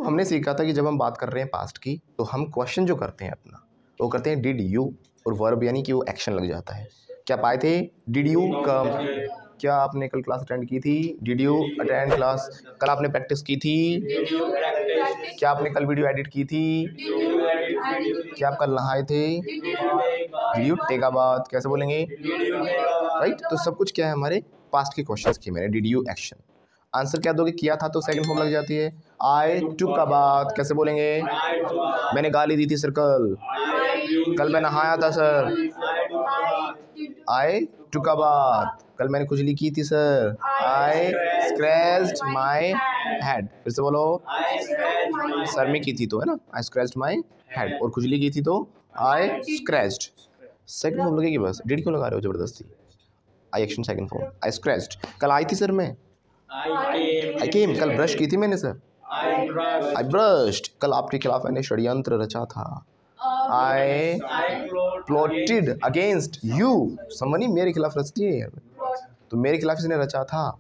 हमने सीखा था कि जब हम बात कर रहे हैं पास्ट की तो हम क्वेश्चन जो करते हैं अपना वो करते हैं डिड यू, और वर्ब यानी कि वो एक्शन लग जाता है। क्या पाए थे? Did you come? क्या आपने कल क्लास अटेंड की थी? Did you attend class? कल आपने प्रैक्टिस की थी? क्या आपने कल वीडियो एडिट की थी? क्या आप कल नहाए थे? Did you take a bath? कैसे बोलेंगे? राइट। तो सब कुछ क्या है हमारे पास्ट के क्वेश्चंस की मैंने डिड यू एक्शन। आंसर क्या दोगे? किया था तो सेकंड फॉर्म लग जाती है आई टुक अ बाथ। कैसे बोलेंगे? मैंने गाली दी थी सर कल मैं नहाया था sir. I took a bath. कल मैंने खुजली की थी sir. I scratched my head. फिर से बोलो। सर में की थी तो है ना, आई स्क्रैच्ड माई हेड, और खुजली की थी तो आई स्क्रैच्ड। सेकंड फॉर्म लगेगी बस। डिड क्यों लगा रहे हो जबरदस्ती? आई एक्शन सेकंड फॉर्म। आई स्क्रैच्ड। कल आई थी सर मैं। आई केम। कल ब्रश की थी मैंने सर। आई ब्रश्ड। कल आपके खिलाफ मैंने षड्यंत्र रचा था। I plotted against you. समझी, मेरे खिलाफ रचती है तो मेरे खिलाफ इसने रचा था।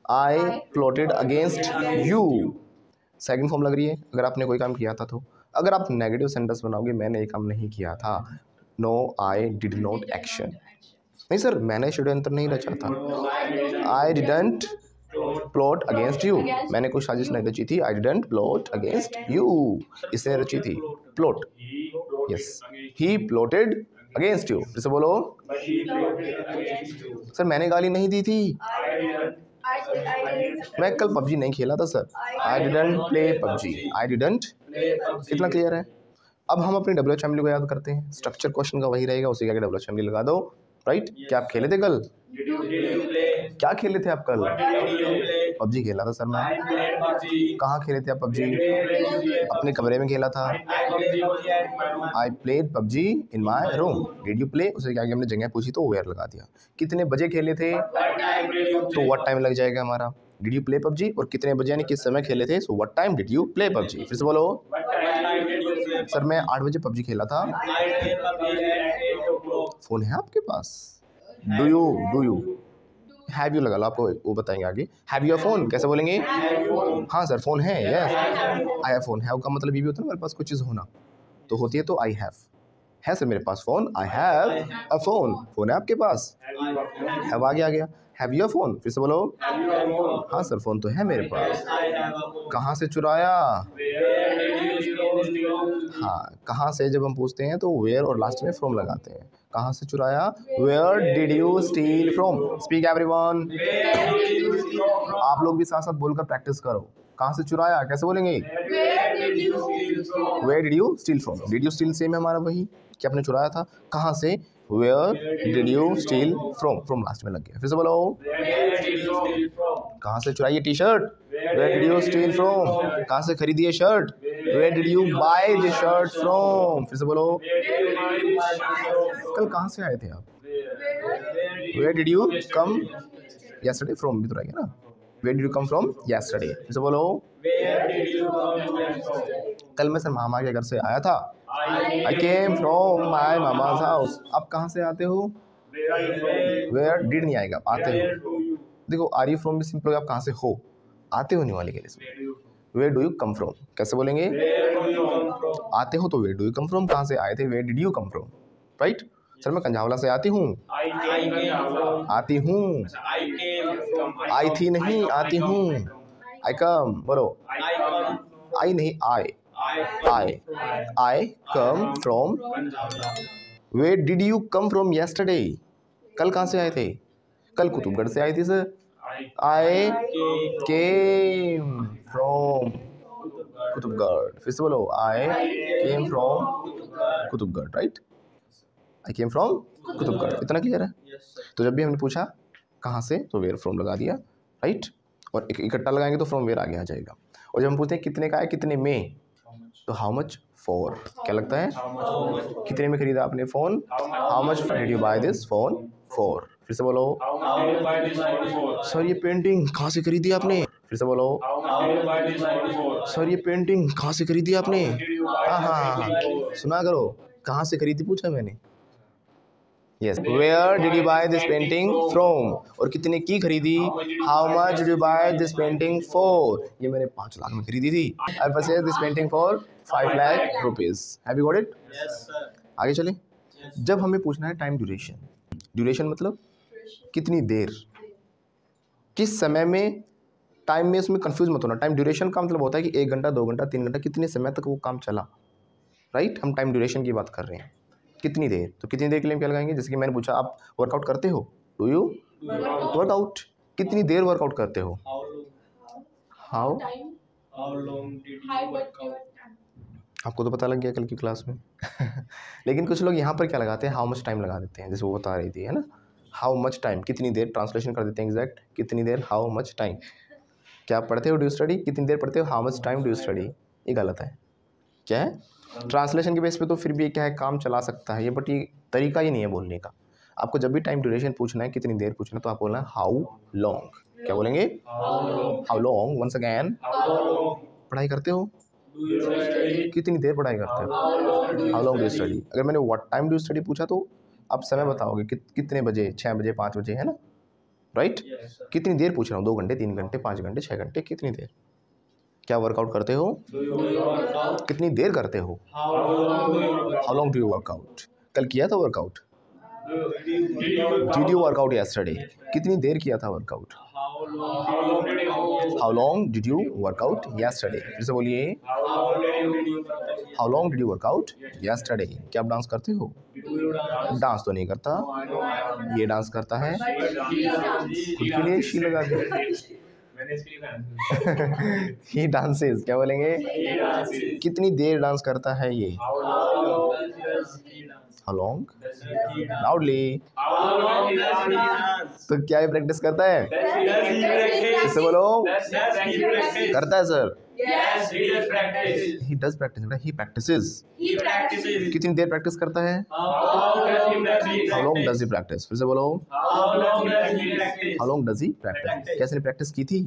I plotted against you. Second form लग रही है अगर आपने कोई काम किया था तो। अगर आप नेगेटिव सेंटेंस बनाओगे मैंने ये काम नहीं किया था, no I did not action. नहीं सर मैंने षड्यंत्र नहीं रचा था। I didn't plot against you. मैंने कोई साजिश नहीं रची थी। I didn't plot against you. इसने रची थी plot. Yes, he plotted against you. फिर से बोलो। सर मैंने गाली नहीं दी थी। मैं कल पबजी नहीं खेला था sir. I didn't play PUBG. I didn't. इतना क्लियर है। अब हम अपनी डब्ल्यूएच फैमिली को याद करते हैं। स्ट्रक्चर क्वेश्चन का वही रहेगा, उसी का डब्ल्यूएच फैमिली लगा दो। राइट। क्या आप खेले थे कल? क्या खेले थे आप कल? पबजी खेला था सर मैं। कहाँ खेले थे आप पबजी? अपने कमरे में खेला था। I played PUBG in my room. Did you play? उसे क्या हमने जगह पूछी तो वेयर लगा दिया। कितने बजे खेले थे तो व्हाट टाइम लग जाएगा हमारा। डिड यू प्ले पबजी, और कितने बजे यानी किस समय खेले थे, so what time did you play PUBG. फिर से बोलो। सर मैं 8 बजे पबजी खेला था। फोन है आपके पास? डू यू हैव यू लगा लो, आपको वो बताएंगे आगे। हैव यू फोन कैसे बोलेंगे? हाँ सर फोन है। Yes I have phone. Have का मतलब ये भी होता है ना मेरे पास कुछ चीज़ होना, तो होती है तो आई हैव। है सर मेरे पास phone. I have a phone. Phone है आपके पास? हैव आगे आ गया। Have you a phone? फिर से बोलो। हाँ सर फ़ोन तो है मेरे पास। कहाँ से चुराया? हाँ, कहाँ से जब हम पूछते हैं तो वेयर और लास्ट में फ्रॉम लगाते हैं। कहाँ से चुराया? Where did you steal from? Speak everyone. आप लोग भी साथ साथ बोलकर प्रैक्टिस करो। कहाँ से चुराया कैसे बोलेंगे? Where did you steal from. Did you steal same है हमारा वही कि आपने चुराया था। कहाँ से? Where did you steal from. From last में लग गया। फिर से बोलो। कहाँ से चुराई ये T shirt? Where did you steal from. कहाँ से खरीदी ये shirt? Where did you buy this shirt from. फिर से बोलो। कल कहाँ से आए थे आप? Where did you come yesterday. From भी तो रहेगा ना। Where did you come from yesterday. फिर से बोलो। कल मैं सर मामा के घर से आया था। I came from my mama's house. आप कहाँ से आते हो? वेयर डिड नहीं आएगा, आते हो। देखो आर यू फ्रॉम भी सिंपल, आप कहाँ से हो, आते होने वाले के लिए। Where do you come from कैसे बोलेंगे? आते हो तो where do you come from. कहाँ से आए थे? Where did you come from. Right. Sir मैं कंझावला से आती हूँ। आती हूँ। आई थी नहीं, आती हूँ। आई कम बोलो। आई नहीं, I come from. Where did you come from yesterday. कल कहाँ से आए थे? कल कुतुबगढ़ से आई थी sir. I came from Qutubgarh. फिर से बोलो। I came from Qutubgarh. Right. I came from Qutubgarh. इतना क्लियर है। तो जब भी हमने पूछा कहाँ से तो वेयर फ्रॉम लगा दिया। राइट। और इकट्ठा लगाएंगे तो फ्रॉम वेयर आगे आ जाएगा। और जब हम पूछते हैं कितने का है, कितने में, तो हाउ मच फॉर। क्या लगता है? कितने में खरीदा आपने phone? How much did you buy this phone for. फिर से बोलो। सर ये पेंटिंग कहाँ से खरीदी आपने? फिर से बोलो। सर ये पेंटिंग कहाँ से खरीदी आपने? हाँ हाँ हाँ, सुना करो। कहाँ से खरीदी पूछा मैंने। Yes, where did you buy this painting from, और कितने की खरीदी, how much did you buy this painting for, ये मैंने 5 लाख में खरीदी थी, I purchase this painting for 5 lakh rupees. Have you got it? Yes sir. आगे चलें। जब हमें पूछना है टाइम ड्यूरेशन, ड्यूरेशन मतलब कितनी देर, किस समय में, टाइम में उसमें कंफ्यूज मत होना। टाइम ड्यूरेशन का मतलब होता है कि 1 घंटा 2 घंटा 3 घंटा, कितने समय तक वो काम चला, राइट। हम टाइम ड्यूरेशन की बात कर रहे हैं, कितनी देर, तो कितनी देर के लिए हम क्या लगाएंगे। जैसे कि मैंने पूछा आप वर्कआउट करते हो, डू यू वर्कआउट, कितनी देर वर्कआउट करते हो, हाउ, आपको तो पता लग गया कल की क्लास में लेकिन कुछ लोग यहाँ पर क्या लगाते हैं, हाउ मच टाइम लगा देते हैं, जैसे वो बता रही थी, है ना, हाउ मच टाइम, कितनी देर, ट्रांसलेशन कर देते हैं एग्जैक्ट, कितनी देर, हाउ मच टाइम। क्या आप पढ़ते हो, डू स्टडी, कितनी देर पढ़ते हो, how much time do study, ये गलत है। क्या है, ट्रांसलेशन के बेस पे तो फिर भी क्या है, काम चला सकता है ये, बट ये तरीका ही नहीं है बोलने का। आपको जब भी टाइम ड्यूरेशन पूछना है, कितनी देर पूछना है, तो आप बोलना है हाउ लॉन्ग। क्या बोलेंगे, हाउ लॉन्ग। वंस अगैन, पढ़ाई करते हो, कितनी देर पढ़ाई करते हो, हाउ लॉन्ग डू स्टडी। अगर मैंने व्हाट टाइम डू स्टडी पूछा तो आप समय बताओगे, कितने बजे, 6 बजे, 5 बजे, है ना, राइट। कितनी देर पूछ रहा हूँ, 2 घंटे 3 घंटे 5 घंटे 6 घंटे, कितनी देर। क्या वर्कआउट करते हो, कितनी देर करते हो, how long do you workout. कल किया था workout, did you workout yesterday, कितनी देर किया था workout, how long did you workout yesterday. फिर से बोलिए, how long did you workout yesterday. क्या आप डांस करते हो, डांस तो नहीं करता, ये डांस करता है, खुद के लिए शी लगा के ही डांसेस। क्या बोलेंगे, कितनी देर डांस करता है ये, हाउ लॉन्ग, लाउडली। तो क्या ये प्रैक्टिस करता है, इससे बोलो, करता है सर, ही डज प्रैक्टिस, बेटा ही प्रैक्टिसेस, कितनी देर प्रैक्टिस करता है, how long does he practice. फिर से बोलो, how long does he practice. कैसे प्रैक्टिस की थी,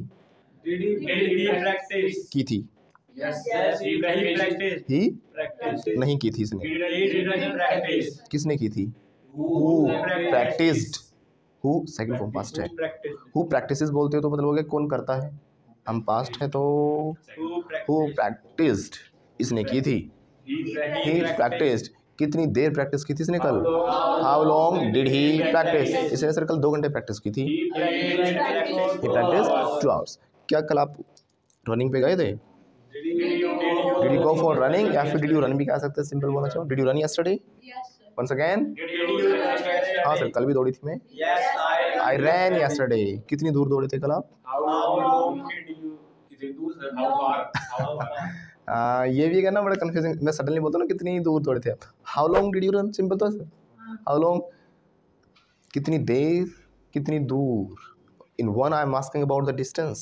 की थी, ही नहीं की थी इसने, किसने की थी, who practised, who second form past है, हु प्रैक्टिसेस बोलते हो तो मतलब हो गया कौन करता है, हम पास्ट है तो हु प्रैक्टिस्ड, इसने की थी, ही प्रैक्टिस्ड। कितनी देर प्रैक्टिस की थी इसने कल, how long did he practice. इसने सर कल 2 घंटे प्रैक्टिस की थी, ही प्रैक्टिस 2 आवर्स। क्या कल आप रनिंग पे गए थे, did you go for running, या फिर डिड यू रन भी कह सकते हैं, सिंपल बोलना चाहो, did you run yesterday, once again, हाँ सर कल भी दौड़ी थी मैं, आई रैन यस्टरडे। कितनी दूर दौड़े थे कल आप, ये भी करना बड़ा कंफ्यूजिंग, मैं सडनली बोलता हूँ ना कितनी दूर दौड़े थे आप, how long did you run, simple तो सर, हाउ लॉन्ग, कितनी देर, कितनी दूर। In one I am asking about the distance,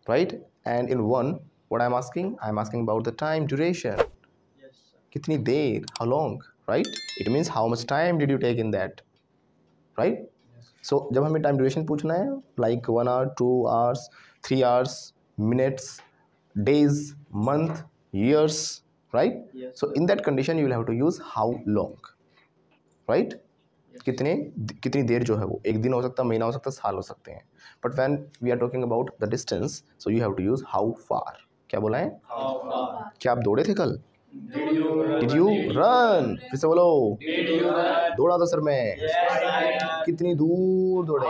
right, and in one what I am asking about the time duration, कितनी देर, how long, right. It means how much time did you take in that, right. So जब हमें time duration पूछना है, like 1 hour 2 hours 3 hours, minutes, days, month, years, right? Yes, so in that condition you will have to use how long, right? Yes. कितनी देर जो है वो एक दिन हो सकता है, महीना हो सकता है, साल हो सकते हैं, but when we are talking about the distance, so you have to use how far. क्या बोला है, how far. क्या आप दौड़े थे कल, did you run, फिर से बोलो, दौड़ा था सर मैं, कितनी दूर दौड़े,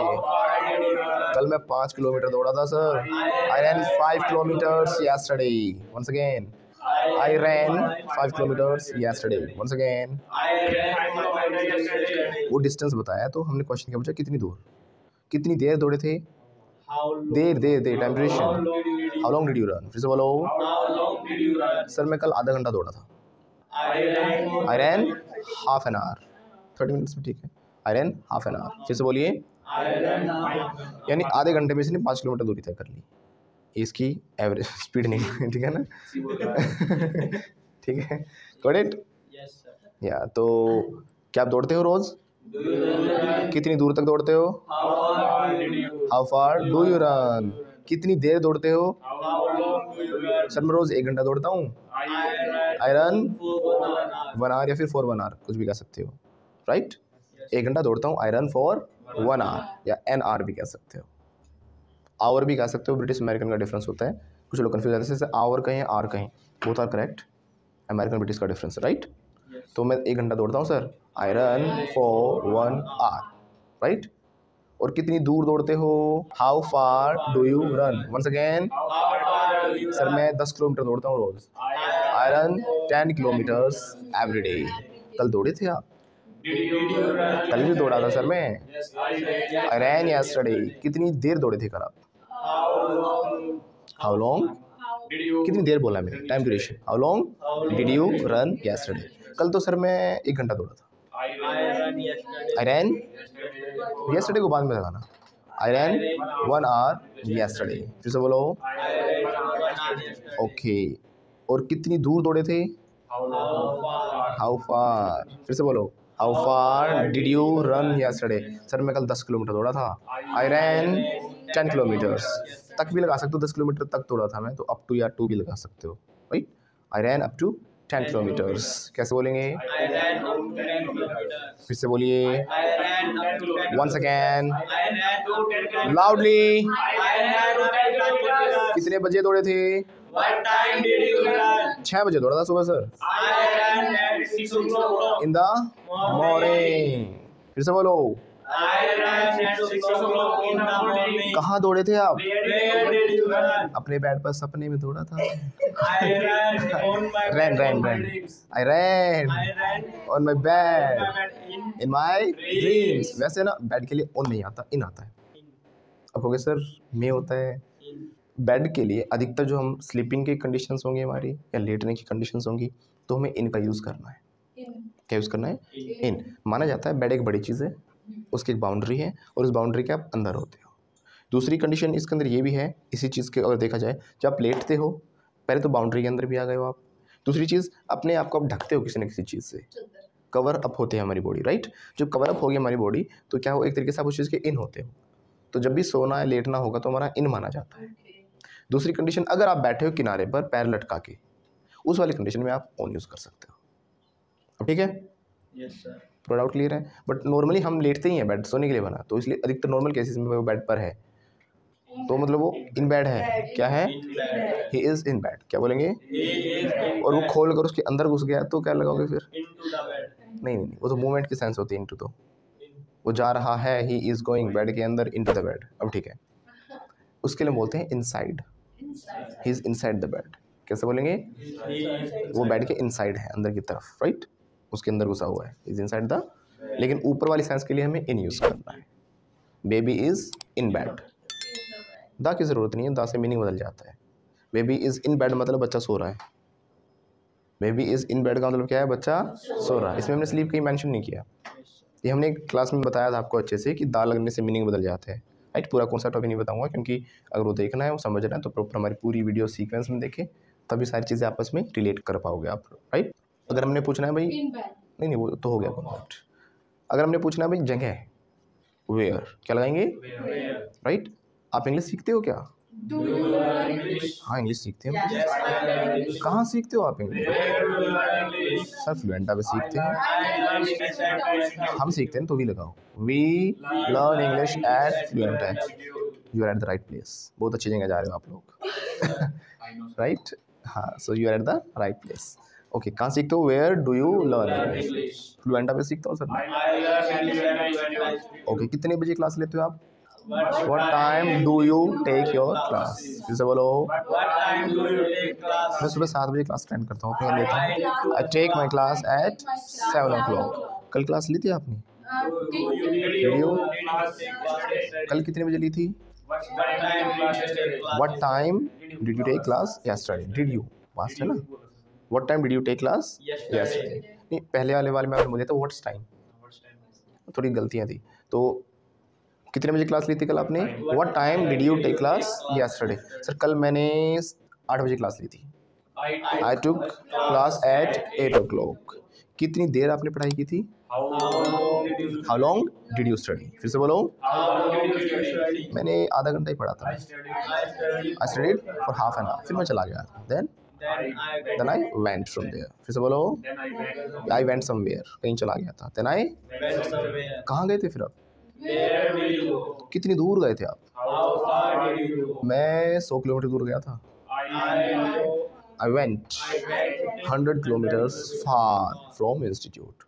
कल मैं 5 किलोमीटर दौड़ा था sir, I ran 5 kilometers yesterday, once again, I ran 5 kilometers yesterday, once again, वो डिस्टेंस बताया तो हमने क्वेश्चन क्या पूछा, कितनी दूर, कितनी देर दौड़े थे, देर time duration, how long did you run, फिर से बोलो, सर मैं कल आधा घंटा दौड़ा था, I ran half an hour, 30 minutes में ठीक है, I ran half an hour, फिर से बोलिए, यानी आधे घंटे में इसने 5 किलोमीटर दूरी तय कर ली, इसकी एवरेज स्पीड नहीं, ठीक है ना ठीक है, गॉट इट, या तो क्या आप दौड़ते हो रोज, कितनी दूर तक दौड़ते हो, how far do you run, कितनी देर दौड़ते हो, सर मैं रोज 1 घंटा दौड़ता हूँ, आई रन 1 आवर या फिर 4 1 आवर, कुछ भी कह सकते हो, राइट। 1 घंटा दौड़ता हूँ, आई रन फॉर 1 आवर या एन आवर भी कह सकते हो, आवर भी कह सकते हो, ब्रिटिश अमेरिकन का डिफरेंस होता है, कुछ लोग कन्फ्यूज रहते हैं जैसे आवर कहें आर कहें, both are correct, American British का डिफरेंस राइट। तो मैं 1 घंटा दौड़ता हूँ sir, I run for 1 hour right. और कितनी दूर दौड़ते हो, how far do you run, once again sir मैं 10 किलोमीटर दौड़ता हूँ रोज, I run 10 kilometres every day. कल दौड़े थे आप, कल भी दौड़ा था सर मैं, आई रैन यस्टरडे, कितनी देर दौड़े थे कल आप, हाउ लॉन्ग, कितनी देर बोला मैंने, time duration, how long did you run yesterday. कल तो सर मैं 1 घंटा दौड़ा था, आई रैन यस्टरडे को बाद में लगाना, आई रैन 1 आवर यस्टरडे, फिर से बोलो ओके। और कितनी दूर दौड़े थे, हाउ फार, फिर से बोलो how far did you run yesterday, sir मैं कल 10 किलोमीटर दौड़ा था, आई रैन 10 किलोमीटर्स, तक भी लगा सकते हो, 10 किलोमीटर तक दौड़ा था मैं, तो अप टू या टू भी लगा सकते हो right, I ran up to 10 kilometres, कैसे बोलेंगे, फिर से बोलिए वंस अगेन लाउडली, कितने बजे दौड़े थे, 6 बजे दौड़ा था सुबह सर, इन द मॉर्निंग, फिर से बोलो कहाँ दौड़े थे आप, अपने बेड पर सपने में दौड़ा था, ran ran ran, I ran on my bed in my dreams. वैसे ना बेड के लिए ऑन नहीं आता, इन आता है। अब हो गया सर में होता है, बेड के लिए अधिकतर जो हम स्लीपिंग की कंडीशंस होंगी हमारी या लेटने की कंडीशंस होंगी, तो हमें इन का यूज़ करना है। क्या यूज़ करना है, इन। माना जाता है बेड एक बड़ी चीज़ है, उसकी एक बाउंड्री है और उस बाउंड्री के आप अंदर होते हो। दूसरी कंडीशन इसके अंदर ये भी है, इसी चीज़ के अगर देखा जाए, जब आप लेटते हो पहले तो बाउंड्री के अंदर भी आ गए हो आप, दूसरी चीज़ अपने आप को आप ढकते हो किसी न किसी चीज़ से, कवर अप होते हैं हमारी बॉडी राइट। जब कवर अप होगी हमारी बॉडी तो क्या हो, एक तरीके से आप उस चीज़ के इन होते हो, तो जब भी सोना है लेटना होगा तो हमारा इन माना जाता है। दूसरी कंडीशन, अगर आप बैठे हो किनारे पर पैर लटका के, उस वाली कंडीशन में आप ऑन यूज़ कर सकते हो। अब ठीक है, यस सर, थोड़ा डाउट क्लियर है। बट नॉर्मली हम लेटते ही हैं, बेड सोने के लिए बना, तो इसलिए अधिकतर नॉर्मल केसेस में वो बेड पर है, तो मतलब वो इन बेड है, क्या है, ही इज़ इन बेड, क्या बोलेंगे, और वो खोल कर उसके अंदर घुस गया तो क्या लगाओगे फिर, नहीं नहीं, वो तो मूवमेंट की सेंस होती है, इनटू तो वो जा रहा है, ही इज़ गोइंग बेड के अंदर इनटू द बेड। अब ठीक है, उसके लिए बोलते हैं inside, he is inside the bed, कैसे बोलेंगे, वो बेड के इनसाइड है, अंदर की तरफ राइट, उसके अंदर घुसा हुआ है, इज इनसाइड द। लेकिन ऊपर वाली सेंस के लिए हमें इन यूज़ करना है, बेबी इज़ इन बेड, दा की ज़रूरत नहीं है, दा से मीनिंग बदल जाता है। बेबी इज़ इन बेड मतलब बच्चा सो रहा है, बेबी इज़ इन बेड का मतलब क्या है, बच्चा सो रहा है। इसमें हमने स्लीप कहीं मेंशन नहीं किया, ये हमने क्लास में बताया था आपको अच्छे से कि दा लगने से मीनिंग बदल जाता है राइट। पूरा कॉन्सेप्ट अभी नहीं बताऊंगा, क्योंकि अगर वो देखना है, वो समझना है, तो प्रॉपर हमारी पूरी वीडियो सीक्वेंस में देखें, तभी सारी चीज़ें आपस में रिलेट कर पाओगे आप राइट। अगर हमने पूछना है भाई, नहीं वो तो हो गया कॉन्सेप्ट। अगर हमने पूछना है भाई जगह, वेयर, क्या लगाएंगे, राइट। आप इंग्लिश सीखते हो क्या, हाँ इंग्लिश सीखते हैं, कहाँ सीखते हो आप इंग्लिश, सर फ्लुएंटा पे सीखते हैं, हम सीखते हैं तो वी लगाओ, we learn English at Fluenta, you are at the right place, बहुत अच्छी जगह जा रहे हो आप लोग राइट, हाँ, so you are at the right place. Okay, कहाँ सीखते हो, where do you learn English, Fluenta पे सीखता हूँ सर। ओके, कितने बजे क्लास लेते हो आप, What time do you take your class, फिर से बोलो, मैं सुबह 7 बजे क्लास अटेंड करता हूँ, अपने लेता हूँ, I take my class at 7 o'clock। कल क्लास ली थी आपने, वीडियो कल कितने बजे ली थी, What time did you take class yesterday, did you past है ना, What time did you take class yesterday, नहीं पहले वाले में आपने बोला था what's time, थोड़ी गलतियाँ थी। तो कितने बजे क्लास ली थी कल आपने, what time did you take class yesterday, sir कल मैंने 8 बजे क्लास ली थी, आई टुक क्लास एट 8 o'clock। कितनी देर आपने पढ़ाई की थी, how long did you study, फिर से बोलो, मैंने आधा घंटा ही पढ़ा था, I studied for half an hour, फिर मैं चला गया, then then I went from there. फिर से बोलो, आई वेंट समवेयर, कहीं चला गया था। देन आई, कहाँ गए थे फिर आप? कितनी दूर गए थे आप? मैं 100 किलोमीटर दूर गया था। I went 100 kilometres far from institute.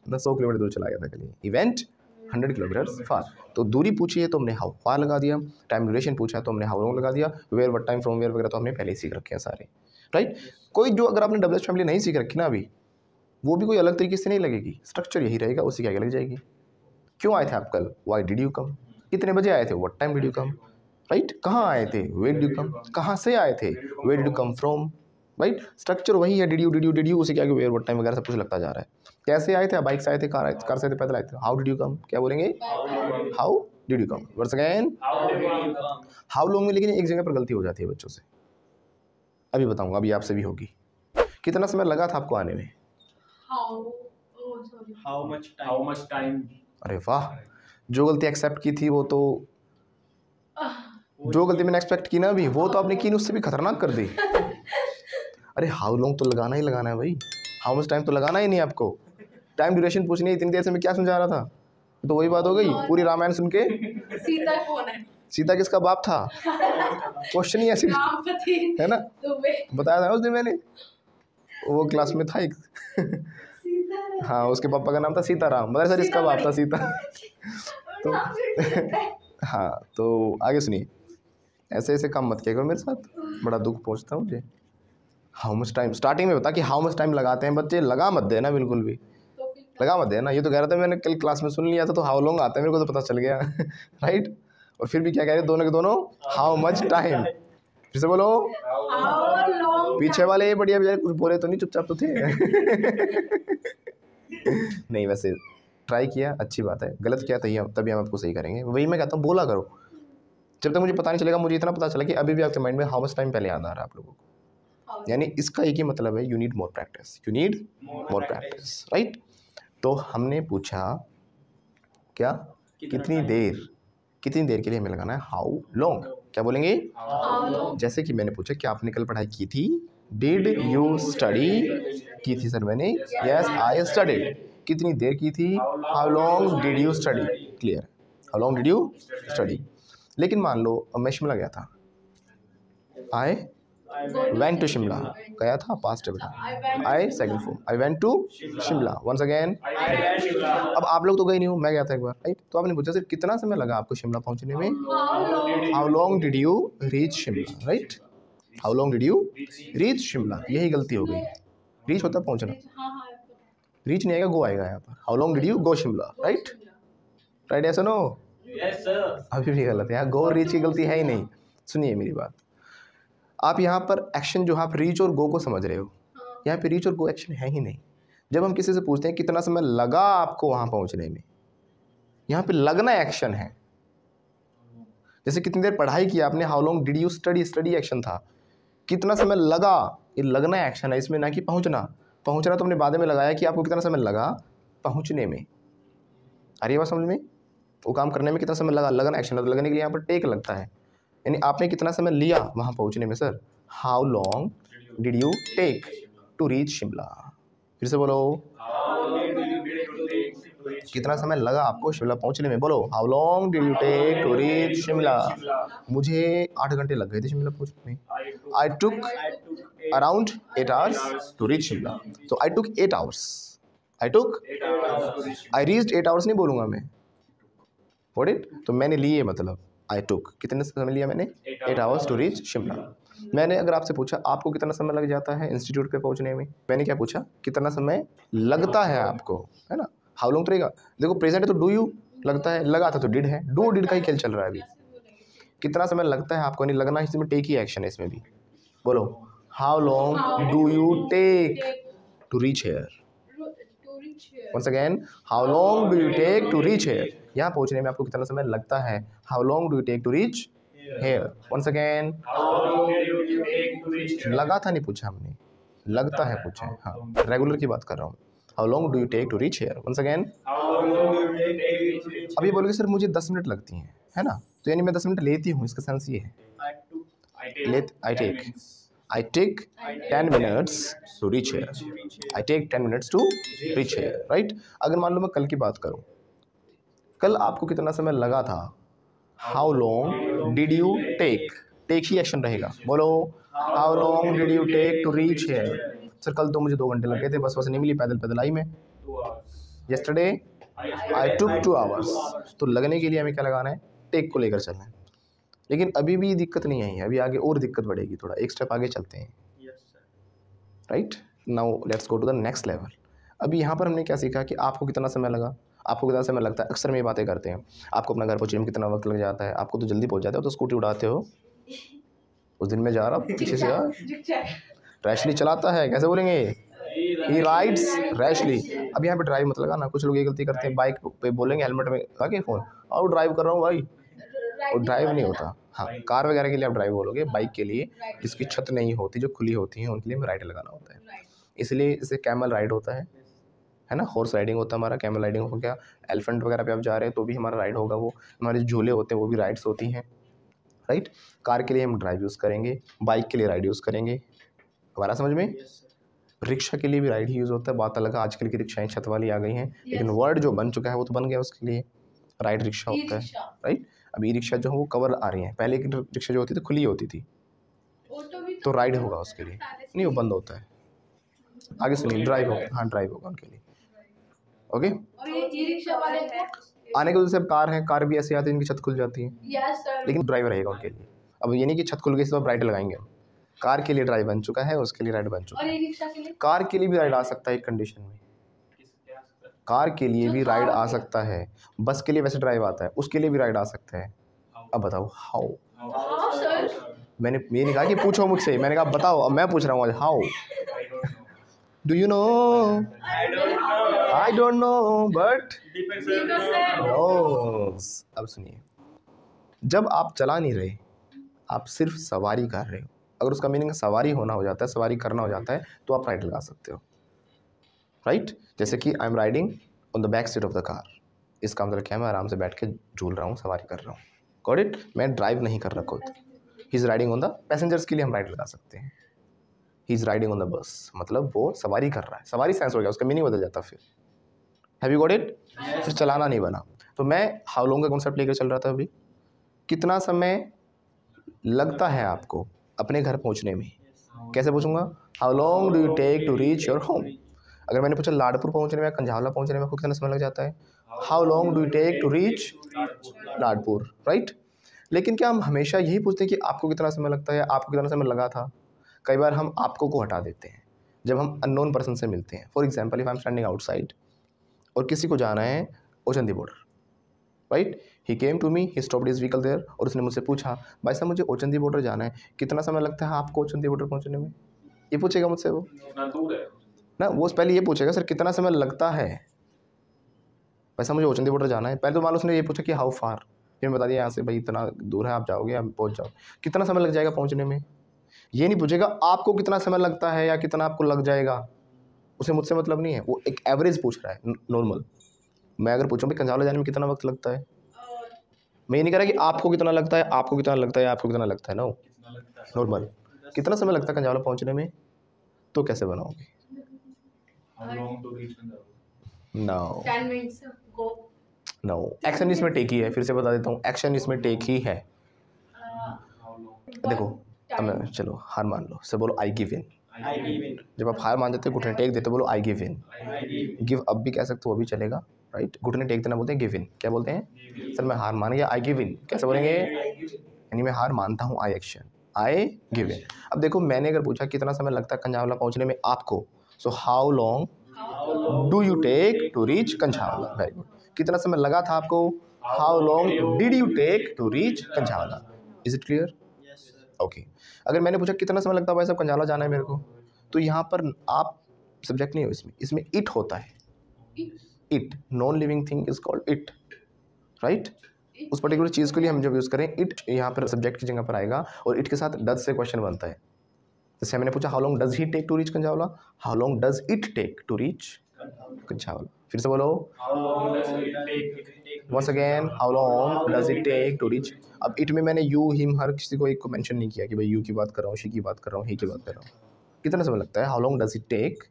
मैं 100 किलोमीटर दूर चला गया था कल। इवेंट 100 किलोमीटर्स फार। तो दूरी पूछी है तो हमने हाउ फार लगा दिया, टाइम ड्यूरेशन पूछा है तो हमने हाउ लॉन्ग लगा दिया, where what time from where वगैरह तो हमने पहले ही सीख रखे हैं सारे, राइट। कोई जो अगर आपने डबल एच फैमिली नहीं सीख रखी ना अभी, वो भी कोई अलग तरीके से नहीं लगेगी, स्ट्रक्चर यही रहेगा, उसी की आगे लग जाएगी। क्यों आए थे आप कल? Why did you come? कितने बजे आए थे? What time did you come? Right. कहाँ आए थे? Where did you come? कहाँ से आए थे? Where did you come from? Right. Structure वही है, डिड यू, उसी के आगे वेयर व्हाट टाइम वगैरह सब कुछ लगता जा रहा है। कैसे आए थे? बाइक से आए थे, कार से आए थे, पैदल आए थे? How did you come? क्या बोलेंगे? How did you come. Once again, how long में लेकिन एक जगह पर गलती हो जाती है बच्चों से, अभी बताऊंगा, अभी आपसे भी होगी। कितना समय लगा था आपको आने में? How much time? अरे वाह, जो गलती एक्सेप्ट की थी वो तो, जो गलती मैंने एक्सपेक्ट की ना अभी, वो तो आपने की उससे भी खतरनाक कर दी। अरे हाउ लॉन्ग तो लगाना ही लगाना है भाई, हाउ मच टाइम तो लगाना ही नहीं आपको। टाइम ड्यूरेशन पूछनी है, इतनी देर से मैं क्या समझा रहा था, तो वही बात हो गई। पूरी रामायण सुन के सीता कौन है? सीता किसका बाप था? क्वेश्चन ही ऐसी है ना, बताया था ना उस दिन मैंने, वो क्लास में था एक। हाँ, उसके पापा का नाम था सीताराम, मतलब सर इसका बाप था सीता। तो हाँ, तो आगे सुनिए, ऐसे ऐसे काम मत किया करो मेरे साथ, बड़ा दुख पहुंचता है मुझे। हाउ मच टाइम, स्टार्टिंग में बता कि हाउ मच टाइम लगाते हैं बच्चे, लगा मत देना बिल्कुल भी, लगा मत देना। ये तो कह रहा था मैंने कल क्लास में सुन लिया था, तो हाउ लॉन्ग आता है मेरे को तो पता चल गया। राइट। और फिर भी क्या कह रहे दोनों के दोनों, हाउ मच टाइम। फिर से बोलो, पीछे वाले बढ़िया बेचारे कुछ बोले तो नहीं, चुपचाप तो थे। नहीं, वैसे ट्राई किया, अच्छी बात है। गलत किया तभी हम आपको सही करेंगे। वही मैं कहता हूँ, बोला करो। जब तक मुझे पता नहीं चलेगा, मुझे इतना पता चला कि अभी भी आपके माइंड में हाउ मच टाइम पहले याद आ रहा है आप लोगों को, यानी इसका एक ही मतलब है, you need more practice, you need more practice, right. तो हमने पूछा क्या, कितनी देर के लिए हमें लगाना है हाउ लॉन्ग। क्या बोलेंगे? जैसे कि मैंने पूछा कि आपने कल पढ़ाई की थी, डिड यू स्टडी? की थी सर मैंने, यस आई स्टडीड। कितनी देर की थी? How long did you study? Clear, how long did you study. लेकिन मान लो अब मैं शिमला गया था, आई वेंट टू शिमला, गया था पास्ट में था, I second form, I went to Shimla. Once again, अब आप लोग तो गए नहीं हो, मैं गया था एक बार, राइट। तो आपने पूछा सर कितना समय लगा आपको शिमला पहुंचने में, how long did you reach Shimla, right. How long did you reach Shimla, यही गलती हो गई। रीच होता है पहुंचना, रीच नहीं आएगा, गो आएगा यहाँ पर। How long did you go Shimla, right. Right, ऐसा नो? Yes sir. अभी भी गलत है, यहाँ गो रीच की गलती है ही नहीं। सुनिए मेरी बात, आप यहाँ पर एक्शन जो आप रीच और गो को समझ रहे हो, यहाँ पे रीच और गो एक्शन है ही नहीं। जब हम किसी से पूछते हैं कितना समय लगा आपको वहाँ पहुँचने में, यहाँ पे लगना एक्शन है। जैसे कितनी देर पढ़ाई की आपने, how long did you study, study action था। कितना समय लगा, ये लगना एक्शन है इसमें, ना कि पहुँचना। पहुँचना तो हमने बाद में लगाया कि आपको कितना समय लगा पहुँचने में। आ रही है बात समझ में? वो काम करने में कितना समय लगा, लगन एक्शन है, तो लगने के लिए यहाँ पर टेक लगता है, यानी आपने कितना समय लिया वहाँ पहुँचने में sir. How long did you take to reach Shimla. फिर से बोलो, कितना समय लगा आपको शिमला पहुँचने में, बोलो how long did you take to reach Shimla. मुझे 8 घंटे लग गए थे शिमला पहुँचने में। I took around 8 hours to reach Shimla. तो I took 8 hours, I reached 8 hours नहीं बोलूँगा मैं, व्हाट इट, तो मैंने लिए, मतलब आई टुक, कितने समय लिया मैंने, 8 hours टू रीच शिमला। मैंने अगर आपसे पूछा आपको कितना समय लग जाता है इंस्टीट्यूट पे पहुंचने में, मैंने क्या पूछा, कितना समय लगता है आपको, है ना। हाउ लॉन्ग रहेगा, देखो प्रेजेंट है तो डू यू लगता है, लगा था तो डिड है, डू डिड का ही खेल चल रहा है अभी। कितना समय लगता है आपको, नहीं लगना, इसमें टेक ही एक्शन है इसमें भी। बोलो how long do you take to reach here. Once again, how long do you take to reach here, यहाँ पहुँचने में आपको कितना समय लगता है। How long do you take to reach here. Once again, लगा था नहीं पूछा हमने, लगता है पूछा है, हाँ रेगुलर की बात कर रहा हूँ। How long do you take to reach here. Once again, अब ये बोलोगे सर मुझे 10 मिनट लगती हैं, है ना, तो यानी मैं 10 मिनट लेती हूँ, इसका सेंस ये है, I take I take 10 minutes to reach here. I take 10 minutes to reach here, right? अगर मान लो मैं कल की बात करूं, कल आपको कितना समय लगा था? How long did you take? Take he action रहेगा, बोलो How long did you take to reach here? Sir कल तो मुझे 2 घंटे लग गए थे, बस नहीं मिली, पैदल पैदल आई मैं. 2 hours. Yesterday I took 2 hours. तो लगने के लिए हमें क्या लगाना है? टेक को लेकर चलना है. लेकिन अभी भी दिक्कत नहीं आई है, अभी आगे और दिक्कत बढ़ेगी, थोड़ा एक स्टेप आगे चलते हैं. Right, now let's go to the next level. अभी यहाँ पर हमने क्या सीखा कि आपको कितना समय लगा, आपको कितना समय लगता है. अक्सर में ये बातें करते हैं, आपको अपना घर पहुँचने में कितना वक्त लग जाता है, आपको तो जल्दी पहुँच जाता है, तो स्कूटी उड़ाते हो. उस दिन में जा रहा पीछे से यार रैशली चलाता है, कैसे बोलेंगे? ही राइड्स रैशली. अब यहाँ पे ड्राइव मत लगा ना, कुछ लोग ये गलती करते हैं, बाइक पे बोलेंगे हेलमेट में आके फ़ोन, और ड्राइव कर रहा हूँ भाई, और ड्राइव नहीं होता. हाँ, कार वगैरह के लिए आप ड्राइव बोलोगे, बाइक के लिए जिसकी छत नहीं होती, जो खुली होती है, उनके लिए हमें राइड लगाना होता है. इसलिए इसे कैमल राइड होता है ना. हॉर्स राइडिंग होता है हमारा, कैमल राइडिंग हो गया. एलिफेंट वगैरह पे आप जा रहे हैं तो भी हमारा राइड होगा. वो हमारे झूले होते हैं, वो भी राइड्स होती हैं. राइट, कार के लिए हम ड्राइव यूज़ करेंगे, बाइक के लिए राइड यूज़ करेंगे. हमारा समझ में? रिक्शा के लिए भी राइड ही यूज़ होता है. बात अलग है, आजकल की रिक्शाएँ छत वाली आ गई हैं, लेकिन वर्ड जो बन चुका है वो तो बन गया, उसके लिए राइड रिक्शा होता है. राइट, अब ई रिक्शा जो है वो कवर आ रही हैं. पहले की रिक्शा जो होती थी खुली होती थी, तो राइड होगा उसके लिए. नहीं, वो बंद होता है. आगे सुनिए, ड्राइव होगा. हाँ, ड्राइव होगा उनके लिए. ओके, आने के दूसरे कार हैं, कार भी ऐसे आती है जिनकी छत खुल जाती है, लेकिन ड्राइवर रहेगा उनके लिए. अब ये नहीं कि छत खुल गई तो आप राइड लगाएंगे. कार के लिए ड्राइव बन चुका है, उसके लिए राइड बन चुका है. कार के लिए भी राइड आ सकता है एक कंडीशन में. कार के लिए भी राइड आ सकता है. बस के लिए वैसे ड्राइव आता है, उसके लिए भी राइड आ सकता है. अब बताओ हाउ. मैंने ये नहीं कहा कि पूछो मुझसे, मैंने कहा बताओ. अब मैं पूछ रहा हूँ आज, how do you know? I don't know but knows. अब सुनिए, जब आप चला नहीं रहे, आप सिर्फ सवारी कर रहे हो, अगर उसका मीनिंग सवारी होना हो जाता है, सवारी करना हो जाता है, तो आप राइड लगा सकते हो. राइट, जैसे कि I am riding on the back seat of the car. इसका मतलब क्या है, मैं आराम से बैठ के झूल रहा हूँ, सवारी कर रहा हूँ. Got it? मैं ड्राइव नहीं कर रहा खुद. He is riding on the passengers के लिए हम राइड लगा सकते हैं. He is riding on the bus, मतलब वो सवारी कर रहा है. सवारी सेंस हो गया, उसका मीनिंग बदल जाता फिर. Have you got it? फिर चलाना नहीं बना. तो मैं हाउ लॉन्ग का कॉन्सेप्ट लेकर चल रहा था. अभी कितना समय लगता है आपको अपने घर पहुंचने में? कैसे पूछूंगा? How long do you take to reach your home. अगर मैंने पूछा लाडपुर पहुंचने में, कंझावला पहुंचने में आपको कितना समय लग जाता है? How long do you take to reach Ladpur. Right, लेकिन क्या हम हमेशा यही पूछते हैं कि आपको कितना समय लगता है, आपको कितना समय लगा था? कई बार हम आपको को हटा देते हैं जब हम अननोन पर्सन से मिलते हैं. For example, if I am standing outside और किसी को जाना है Ochandi border. Right, he came to me, he stopped his vehicle there, और उसने मुझसे पूछा भाई साहब मुझे ओचंदी बॉर्डर जाना है, कितना समय लगता है आपको ओचंदी बॉर्डर पहुंचने में? ये पूछेगा मुझसे वो, कितना दूर है ना. वो पहले ये पूछेगा सर कितना समय लगता है, भाई साहब मुझे ओचंदी बॉर्डर जाना है. पहले तो मान लो उसने ये पूछा कि हाउ फार, फिर मैं बता दिया यहाँ से भाई इतना दूर है, आप जाओगे, आप पहुँच जाओ, कितना समय लग जाएगा पहुँचने में. ये नहीं पूछेगा आपको कितना समय लगता है या कितना आपको लग जाएगा. उसे मुझसे मतलब नहीं है, वो एक एवरेज पूछ रहा है, नॉर्मल. मैं अगर पूछूँ भाई कंझावला जाने में कितना वक्त लगता है, मैं ये नहीं कह रहा कि आपको कितना लगता है, आपको कितना लगता है, आपको कितना लगता है. नो, नॉर्मल कितना समय लगता है कंझावला पहुंचने में, तो कैसे बनाओगे? No, 10 minutes go. No. Action इसमें टेक ही है, फिर से बता देता हूँ, एक्शन इसमें टेक ही है. देखो, अब मैं चलो हार मान लो, से बोलो आई गिव इन. जब आप हार मान जाते हो, घुटने टेक देते हो, बोलो I give in. Give up भी कह सकते हो, वो भी चलेगा. राइट, घुटने टेक देना बोलते हैं गिव इन. क्या बोलते हैं? सर मैं हार मान गया, आई गिव इन. कैसे बोलेंगे? यानी मैं हार मानता हूँ, आई एक्शन, आई गिव इन. अब देखो, मैंने अगर पूछा कितना समय लगता है कंझावला पहुँचने में आपको, so how long do you take to reach Kanjhawala. Very good. कितना समय लगा था आपको? How long did you take to reach Kanjhawala. Is it clear? Okay. अगर मैंने पूछा कितना समय लगता है भाई साहब कंझावला जाना है मेरे को, तो यहाँ पर आप सब्जेक्ट नहीं हो, इसमें इट होता है. It, non living thing is called it. Right, उस पर्टिकुलर चीज़ के लिए हम जब यूज़ करें इट, यहाँ पर सब्जेक्ट की जगह पर आएगा, और इट के साथ डज से क्वेश्चन बनता है. जैसे मैंने पूछा how long does he take to reach Kanjhawala, how long does it take to reach Kanjhawala. फिर से बोलो, How long does it take? once again, how long does it take to reach? अब इट में मैंने यू हिम हर किसी को एक को मेंशन नहीं किया कि भाई यू की बात कर रहा हूँ, शी की बात कर रहा हूँ, ही की बात कर रहा हूँ। कितना समय लगता है? How long does it take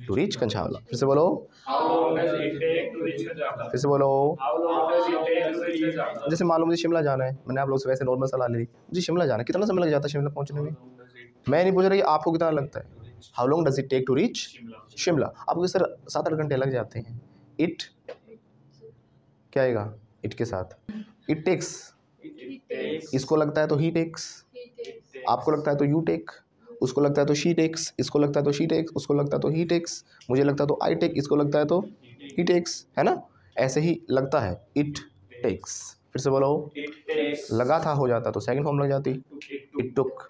to reach Kanjhawala? फिर से बोलो, How long does it take to reach Kanjala? फिर से बोलो। How long does it take to reach Kanjala? जैसे मान लो मुझे शिमला जाना है, मैंने आप लोग से वैसे नॉर्मल सलाह ले ली, मुझे शिमला जाना है, कितना समय लग जाता है शिमला पहुंचने में? मैं नहीं पूछ रहा कि आपको कितना लगता है। How long does it take to reach Shimla? आपको सर 7-8 घंटे लग जाते हैं। इट क्या आएगा इट के साथ? It takes. इसको लगता है तो ही टेक्स, आपको लगता है तो यू टेक, उसको लगता है तो शी टेक्स, इसको लगता है तो शी टेक्स, उसको लगता है तो ही टेक्स, मुझे लगता है तो आई टेक, इसको लगता है तो ही टेक्स, है ना? ऐसे ही लगता है, इट टेक्स। फिर से बोलो, लगा था हो जाता तो सेकंड फॉर्म लग जाती, इट टुक।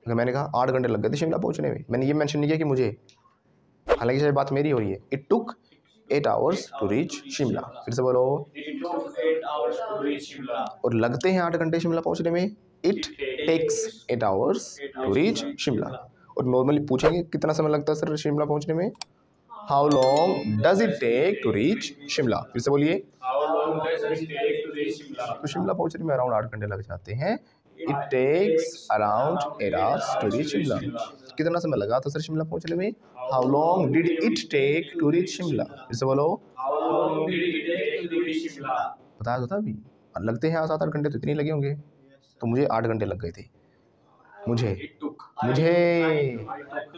अगर मैंने कहा 8 घंटे लग गए थे शिमला पहुंचने में, मैंने ये मेंशन नहीं किया कि मुझे, हालांकि शायद बात मेरी हो रही है। It took 8 hours to reach Shimla. फिर से बोलो, It took 8 hours to reach Shimla. और लगते हैं 8 घंटे शिमला पहुंचने में, it takes 8 hours to reach Shimla. और नॉर्मली पूछेंगे कितना समय लगता है सर शिमला पहुंचने में? How long does it take to reach Shimla? फिर से बोलिए, How long does it take to reach Shimla? तो शिमला पहुंचने में अराउंड 8 घंटे लग जाते हैं। It takes around 8 hours to reach Shimla. कितना समय लगा था सर शिमला पहुंचने में? How long did it take to reach Shimla? फिर से बोलो, How long did it take to reach Shimla? बताया तो था अभी। और लगते हैं 7-8 घंटे तो इतने लगे होंगे, तो मुझे 8 घंटे लग गए थे। मुझे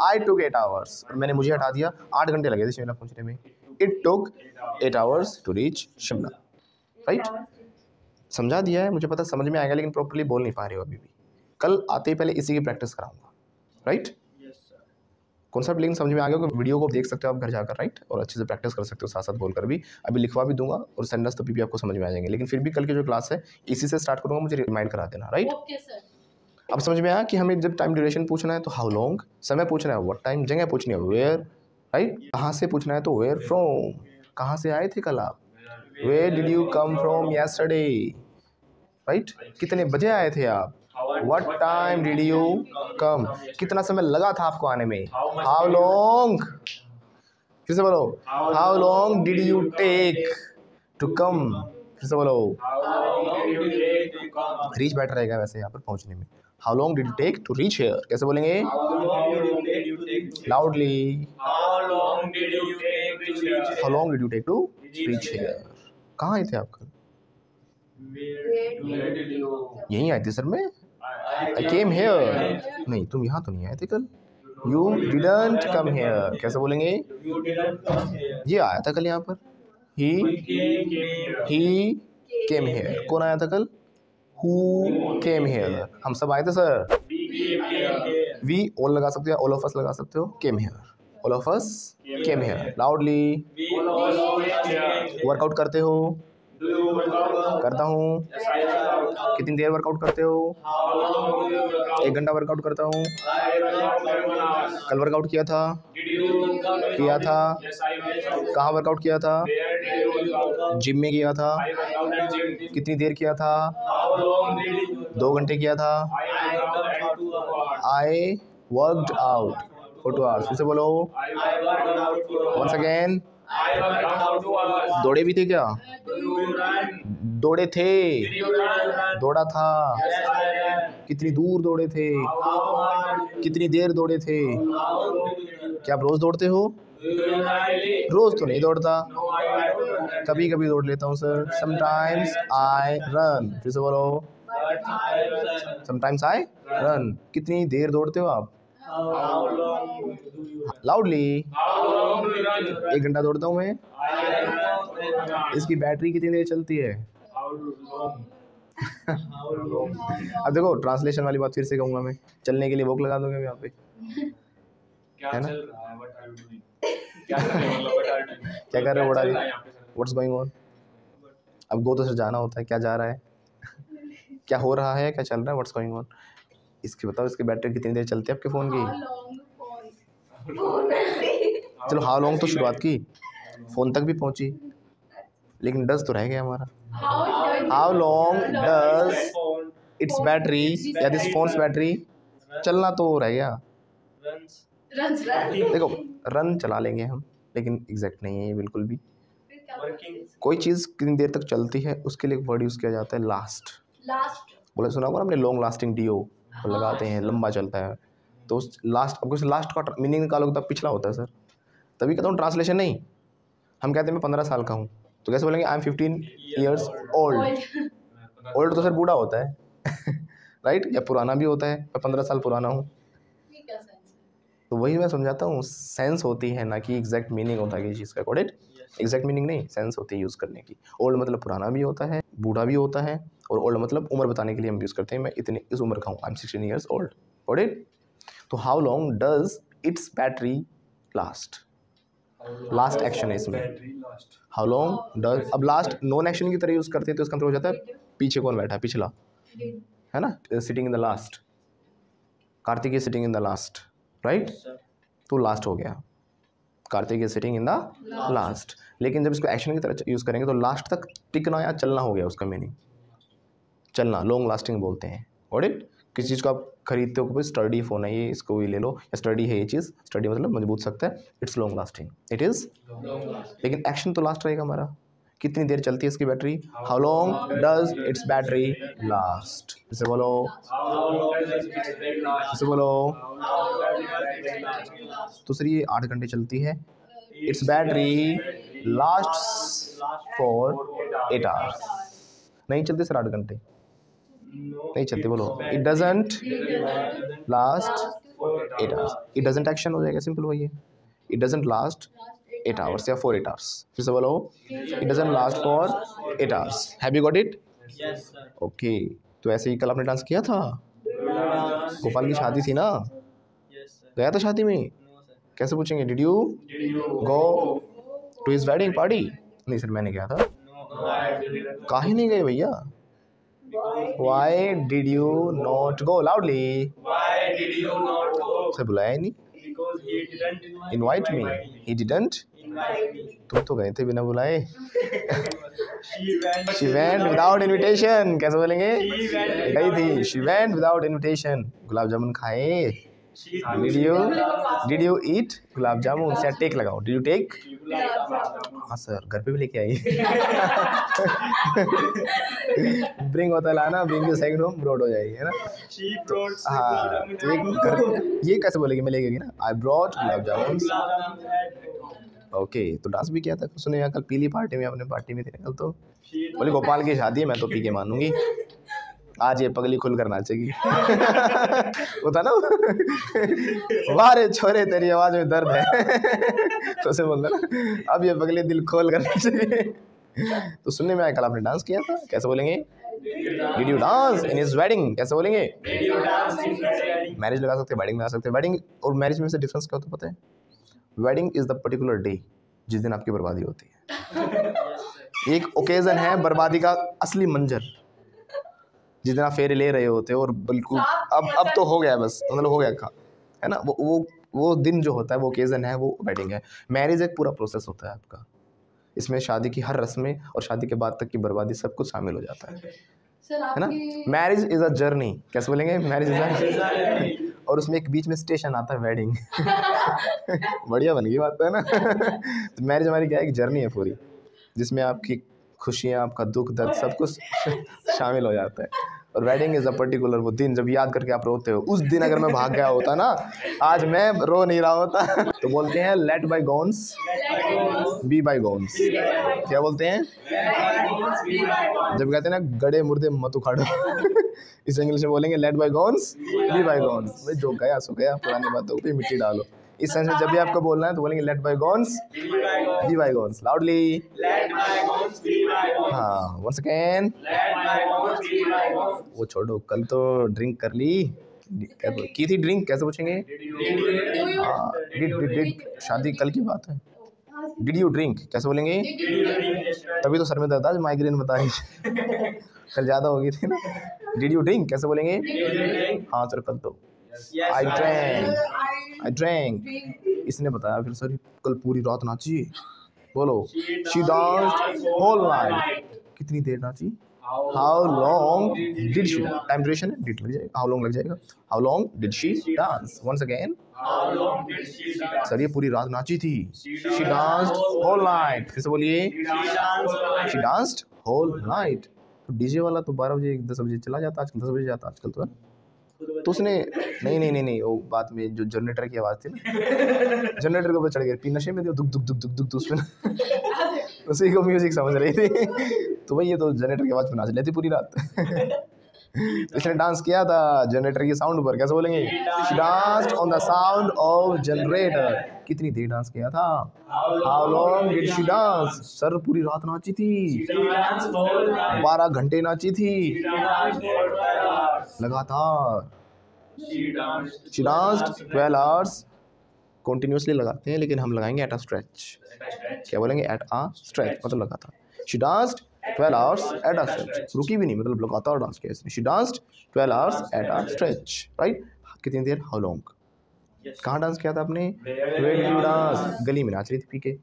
आई टुक 8 hours, और मैंने मुझे हटा दिया, 8 घंटे लगे थे शिमला पहुंचने में। It took 8 hours to reach Shimla. Right, समझा दिया है, मुझे पता समझ में आएगा, लेकिन प्रॉपर्ली बोल नहीं पा रहे हो अभी भी। कल आते ही पहले इसी की प्रैक्टिस कराऊंगा। राइट, कॉन्सेप्ट लेकिन समझ में आ गया, वीडियो को देख सकते हो आप घर जाकर, राइट, और अच्छे से प्रैक्टिस कर सकते हो साथ साथ बोलकर भी। अभी लिखवा भी दूंगा और सेंटेंस तो भी आपको समझ में आ जाएंगे, लेकिन फिर भी कल की जो क्लास है इसी से स्टार्ट करूंगा, मुझे रिमाइंड करा देना। Right, okay sir. अब समझ में आया कि हमें जब टाइम ड्यूरेशन पूछना है तो हाउ लॉन्ग, समय पूछना है व्हाट टाइम, जगह पूछनी है वेयर, राइट, कहाँ से पूछना है तो वेयर फ्रॉम, कहाँ से आए थे कल आप, where did you come from yesterday, right, कितने बजे आए थे आप, what time did you come, कितना समय लगा था आपको आने में, हाउ लॉन्ग, फिर से बोलो, how long did you take to come, फिर से बोलो, How long did it take to come? Reach better रहेगा वैसे यहाँ पर पहुँचने में। How long did you take to reach here, कैसे बोलेंगे? How long did you take to loudly, How long did you take to reach how long did you take to reach here. कहाँ आए थे आप कल? Where did you यहीं आए थे सर मैं, आई केम हेयर। नहीं, तुम यहाँ तो नहीं आए थे कल, यू डिडंट कम हेयर, कैसे बोलेंगे? You didn't come here. ये आया था कल यहाँ पर, ही केम हेयर। कौन आया था कल? Who came here. हम सब आए थे सर। We came here. We all लगा सकते हो, ऑल ऑफ अस लगा सकते हो, came here, all of us came here. Loudly, We all came here. Workout करते हो? Do you work out? करता हूँ। Yes, I work out. कितनी देर वर्कआउट करते हो? How long do you work out? 1 घंटा वर्कआउट करता हूँ। I work out for 1 hour. कल वर्कआउट किया था? Did you work out? किया था। Yes, I work out. कहाँ वर्कआउट किया था? Where did you work out? Gym में किया था। I work out at gym. कितनी देर किया था? How long did you? 2 घंटे किया था। I work out at 2 hours. I worked out for 2 hours। फिर से बोलो, I work out for 2 once hours. Again. I work out for 2 hours. दौड़े भी थे क्या? Do you run? दौड़े थे, Did you run? दौड़ा था। Yes, I ran. कितनी दूर दौड़े थे? How hard? कितनी देर दौड़े थे? How long did you run? क्या आप रोज दौड़ते हो? Do you run daily? रोज तो नहीं दौड़ता, No, I don't run. कभी कभी दौड़ लेता हूँ सर। Sometimes I run. फिर से बोलो, But I run. Sometimes I run. कितनी देर दौड़ते हो आप? How long do you run? Loudly, How long do you run? 1 घंटा दौड़ता हूँ मैं। I run for 1 hour. इसकी बैटरी कितनी देर चलती है? How long? How long? अब देखो ट्रांसलेशन वाली बात फिर से कहूँगा मैं, चलने के लिए वॉक लगा दोगे यहाँ पे, क्या है ना? चल रहा है? What are you doing? क्या कर रहे हो? मतलब what are you doing? क्या कर रहे हो? क्या What are चल you- रहा है यहाँ पे सर? What's going on. अब गो तो सर जाना होता है, क्या जा रहा है, क्या हो रहा है, क्या चल रहा है, व्हाट्स गोइंग ऑन। इसकी बताओ, इसकी बैटरी कितनी देर चलती है आपके फ़ोन की? चलो हाउ लॉन्ग तो शुरुआत की, फ़ोन तक भी पहुंची, लेकिन डज तो रह गया हमारा। How long does its battery या दिस फोन्स बैटरी, चलना तो रह गया। Runs. रन देखो रन चला लेंगे हम, लेकिन एग्जैक्ट नहीं है ये बिल्कुल भी। फिर क्या वर्किंग? कोई चीज़ कितनी देर तक चलती है उसके लिए एक वर्ड यूज़ किया जाता है लास्ट। लास्ट बोले सुना होगा हमने लॉन्ग लास्टिंग डीओ लगाते हैं, लंबा चलता है। तो उस लास्ट, आपको लास्ट का मीनिंग निकालोगे तब पिछला होता है सर। तभी कहता हूँ ट्रांसलेशन नहीं। हम कहते हैं मैं 15 साल का हूँ, तो कैसे बोलेंगे? I am 15 years old. Old तो सर बूढ़ा होता है राइट, या पुराना भी होता है, मैं 15 साल पुराना हूँ। ये क्या सेंस है? तो वही मैं समझाता हूँ, सेंस होती है ना कि एग्जैक्ट मीनिंग होता है किसी चीज़ का। Got it? एग्जैक्ट मीनिंग नहीं, सेंस होती है यूज़ करने की। ओल्ड मतलब पुराना भी होता है, बूढ़ा भी होता है, और ओल्ड मतलब उम्र बताने के लिए हम यूज़ करते हैं, मैं इतनी इस उम्र का हूँ, I am 16 years old. Got it? तो how long does its battery last? Last action है इसमें, हाउ लॉन्ग डज। अब लास्ट नॉन एक्शन की तरह यूज़ करते हैं तो इसका मतलब हो जाता है पीछे कौन बैठा है, पिछला, है ना, sitting in the last. Kartik is sitting in the last, right? तो लास्ट हो गया, Kartik is sitting in the last. लेकिन जब इसको एक्शन की तरह यूज़ करेंगे तो लास्ट तक टिकना या चलना हो गया उसका मीनिंग, चलना, लॉन्ग लास्टिंग बोलते हैं। Got it? किसी चीज़ को आप खरीदते हो, कोई स्टडी फ़ोन है ये, इसको भी ले लो, या स्टडी है ये चीज़, स्टडी मतलब मजबूत सकता है, it's long lasting, it is. लेकिन एक्शन तो लास्ट रहेगा हमारा, कितनी देर चलती है इसकी battery, how long does its battery last. इसे बोलो, इसे बोलो। तो सर ये 8 घंटे चलती है, it's battery last for 8 hours. नहीं चलते सर 8 घंटे, नहीं चलते, बोलो it doesn't last 8 hours. It doesn't action हो जाएगा, सिंपल वही है, इट डजंट लास्ट 8 आवर्स या फॉर 8 आवर्स। फिर से बोलो, it doesn't last for 8 hours. Have you got it? Okay. तो ऐसे ही कल आपने डांस किया था, गोपाल की शादी थी ना, गया था शादी में? कैसे पूछेंगे, did you go to his wedding party? नहीं सर मैंने गया था। काहे नहीं गए भैया? Why did you not go? Loudly. Why did you not go? Sir बुलाया ही नहीं। Because he didn't Invite me. He didn't. invite me. तुम तो गए थे बिना बुलाए। She went without invitation. कैसे बोलेंगे? She went गई थी। She went without invitation. Gulab jamun खाए? She Did you eat gulab jamun? से टेक लगाओ। Did you take? हाँ सर, घर पे भी लेके आई। ब्रिंग होता लाना, ब्रिंग के सेकंड होम ब्रॉड हो जाएगी, है ना? She brought हाँ, तो ये कैसे बोलेगी? मैं लेके गई ना, I brought gulab jamun. Okay. तो डांस भी किया था सुने, कल पीली पार्टी में, अपने पार्टी में थे कल, तो बोले गोपाल की शादी है, मैं तो पी के मानूंगी, आज ये पगली खुल कर नाचेगी। होता ना, वाह रे छोरे तेरी आवाज में दर्द है। तो उसे बोलता ना, अब ये पगली दिल खोल कर नाचेगी। तो सुनने में आया कल आपने डांस किया था, कैसे बोलेंगे? Did you dance in his wedding? कैसे बोलेंगे? मैरिज लगा सकते हैं, वेडिंग लगा सकते हैं। वेडिंग और मैरिज में से डिफरेंस क्या होता है पता है? Wedding is the particular day जिस दिन आपकी बर्बादी होती है। एक ओकेजन है बर्बादी का असली मंजर, जिस दिन आप फेरे ले रहे होते हो और बिल्कुल अब तो हो गया, बस मतलब हो गया है ना, वो दिन जो होता है, वो ओकेजन है, वो वेडिंग है। मैरिज एक पूरा प्रोसेस होता है आपका, इसमें शादी की हर रस्में और शादी के बाद तक की बर्बादी सब कुछ शामिल हो जाता है ना? Marriage is a journey. कैसे बोलेंगे? मैरिज इज अ, और उसमें एक बीच में स्टेशन आता है वेडिंग। बढ़िया बन गई बात, है ना? तो मैरिज हमारी क्या है, एक जर्नी है पूरी, जिसमें आपकी खुशियाँ, आपका दुख दर्द सब कुछ शामिल हो जाता है। और वेडिंग इज़ अ पर्टिकुलर वो दिन जब याद करके आप रोते हो। उस दिन अगर मैं भाग गया होता ना, आज मैं रो नहीं रहा होता। तो बोलते हैं late bygones be bye गोन्स। क्या बोलते हैं? जब कहते हैं ना गड़े मुर्दे मत उखाड़ो, इस इंग्लिश में बोलेंगे let bygones be bye गोन्स। भाई जो गया सो गया, पुरानी बातों पे मिट्टी डालो। इस सेंस में जब भी आपको बोलना है तो बोलेंगे let bygones be bygones, loudly. हाँ, वंस अगेन। वो छोड़ो, कल तो ड्रिंक कर ली, की थी ड्रिंक, कैसे पूछेंगे? हाँ, डिड। शादी कल की बात है। डिड यू ड्रिंक कैसे बोलेंगे? तभी तो सर में दर्द, आज माइग्रेन बता रही। कल ज़्यादा हो गई थी ना। डिड यू ड्रिंक कैसे बोलेंगे? हाँ सर कल तो आई ड्रैंक। इसने बताया फिर सर कल पूरी रात नाची। बोलो, शी डांस्ड होल नाइट। कितनी देर नाची? How long did she dance, time duration है, डिड लग जाएगा, हाउ लॉन्ग लग जाएगा, how long did she dance, once again How long did she dance? Sir ये पूरी रात नाची थी, शी डांस्ड होल नाइट, फिर से बोलिए, शी डांस्ड होल नाइट। तो डीजे वाला तो 12 बजे 10 बजे चला जाता आजकल, 10 बजे जाता आजकल तो है। तो उसने नहीं वो बात में जो जनरेटर की आवाज़ थी ना, जनरेटर के ऊपर चढ़ गए, पी नशे में थे, दुख दुख दुख दुख दुख उसमें उसी को म्यूजिक समझ रही थी, तो भाई ये तो जनरेटर की आवाज़ पे नाच लेती पूरी रात। इसने डांस किया था जनरेटर की साउंड पर, कैसे बोलेंगे, she danced on the sound of generator. कितनी देर डांस किया था, how long did she dance, sir पूरी रात नाची थी, 12 घंटे नाची थी लगातार, शी डांस्ड 12 आवर्स। कंटिन्यूसली लगाते हैं लेकिन हम लगाएंगे एट अ स्ट्रेच, क्या बोलेंगे, एट अ स्ट्रेच मतलब लगातार, she danced 12 hours at a stretch, रुकी भी नहीं मतलब लगातार डांस किया इसने, she danced 12 hours at a stretch, right. कितनी देर, हाउ लॉन्ग। कहाँ डांस किया था आपने, वेयर डिड यू डांस, गली में नाच रही थी पी के,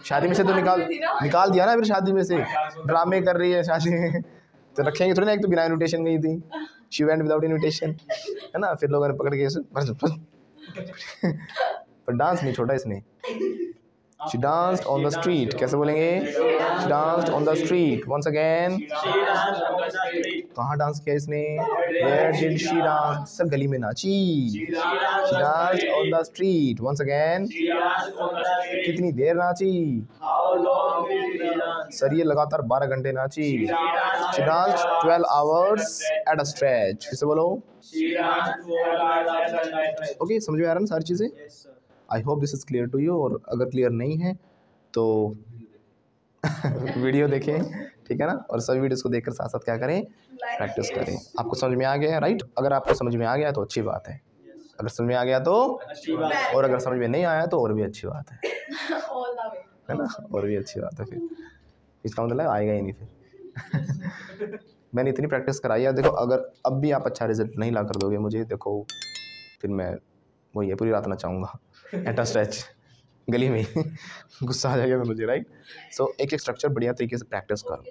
शादी में से तो निकाल दिया ना, फिर शादी में से ड्रामे कर रही है शादी में, तो रखेंगे थोड़ी ना, एक तो बिना इन्विटेशन गई थी, शी वेंट विदाउट इन्विटेशन, है ना, फिर लोगों ने पकड़ के पर डांस नहीं छोड़ा इसने, she danced on the street, कैसे बोलेंगे, she danced on the street, once again, कहाँ डांस किया इसने, where did she dance, sir गली में नाची, she danced on the street, once again, कितनी देर नाची, सर ये लगातार 12 घंटे नाची, she danced 12 hours at a stretch, फिर से बोलो, ओके समझ में आ रहा है ना सारी चीज़ें। I hope this is clear to you, और अगर क्लियर नहीं है तो वीडियो देखें, ठीक है ना, और सभी वीडियोस को देखकर साथ साथ क्या करें, प्रैक्टिस करें। आपको समझ में आ गया है, राइट। अगर आपको समझ में आ गया तो अच्छी बात है, अगर समझ में आ गया तो, और अगर समझ में नहीं आया तो और भी अच्छी बात है, है ना, और भी अच्छी बात है, फिर इसका मतलब आएगा ही नहीं फिर। मैंने इतनी प्रैक्टिस कराई है, देखो अगर अब भी आप अच्छा रिजल्ट नहीं ला कर दोगे मुझे, देखो फिर मैं वो ये पूरी रात ना चाहूँगा एट अ स्ट्रेच गली में गुस्सा आ जाएगा मुझे, राइट। सो एक एक स्ट्रक्चर बढ़िया तरीके से प्रैक्टिस करो,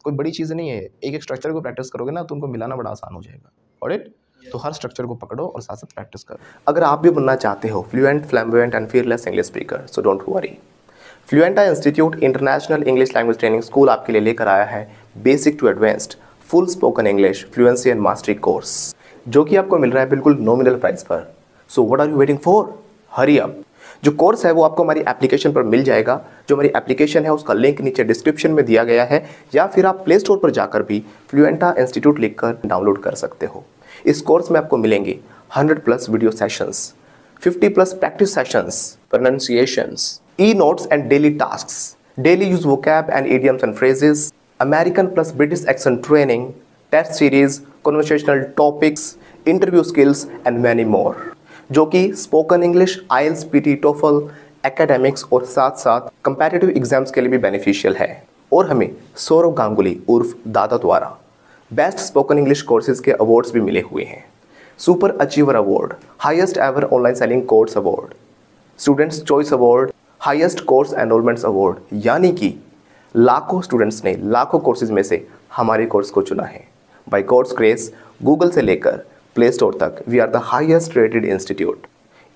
कोई बड़ी चीज़ नहीं है, एक एक स्ट्रक्चर को प्रैक्टिस करोगे ना तो उनको मिलाना बड़ा आसान हो जाएगा, ऑलराइट। तो हर स्ट्रक्चर को पकड़ो और साथ साथ प्रैक्टिस करो। अगर आप भी बनना चाहते हो fluent, flamboyant and fearless English speaker, so don't worry, Fluenta institute international English language training school आपके लिए लेकर आया है basic to advanced full spoken English fluency and mastery course, जो कि आपको मिल रहा है बिल्कुल नॉमिनल प्राइस पर। So what are you waiting for, hurry up. जो कोर्स है वो आपको हमारी एप्लीकेशन पर मिल जाएगा, जो हमारी एप्लीकेशन है उसका लिंक नीचे डिस्क्रिप्शन में दिया गया है, या फिर आप प्ले स्टोर पर जाकर भी फ्लुएंटा इंस्टीट्यूट लिखकर डाउनलोड कर सकते हो। इस कोर्स में आपको मिलेंगे 100+ video sessions, 50+ practice sessions, pronunciations, e notes and daily tasks, daily use vocab and idioms and phrases, American plus British accent training, test series, conversational topics, interview skills and many more, जो कि spoken English, IELTS, PT, TOEFL, academics और साथ साथ competitive exams के लिए भी beneficial है। और हमें सौरव गांगुली उर्फ दादा द्वारा बेस्ट स्पोकन इंग्लिश कोर्सेज के अवार्ड्स भी मिले हुए हैं। Super achiever award, highest ever online selling course award, students choice award, highest course enrolments award, यानी कि लाखों स्टूडेंट्स ने लाखों कोर्सेज में से हमारे कोर्स को चुना है। बाय गॉड्स ग्रेस, गूगल से लेकर प्ले स्टोर तक we are the highest rated institute.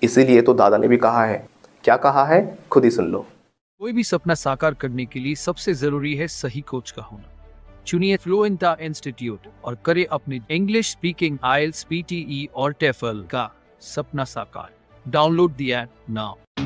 इसीलिए तो दादा ने भी कहा है, क्या कहा है खुद ही सुन लो। कोई भी सपना साकार करने के लिए सबसे जरूरी है सही कोच का होना। चुनिए फ्लुएंटा इंस्टीट्यूट और करें अपने इंग्लिश स्पीकिंग, आईएलटीएस, पीटीई और टेफल का सपना साकार। Download the app now.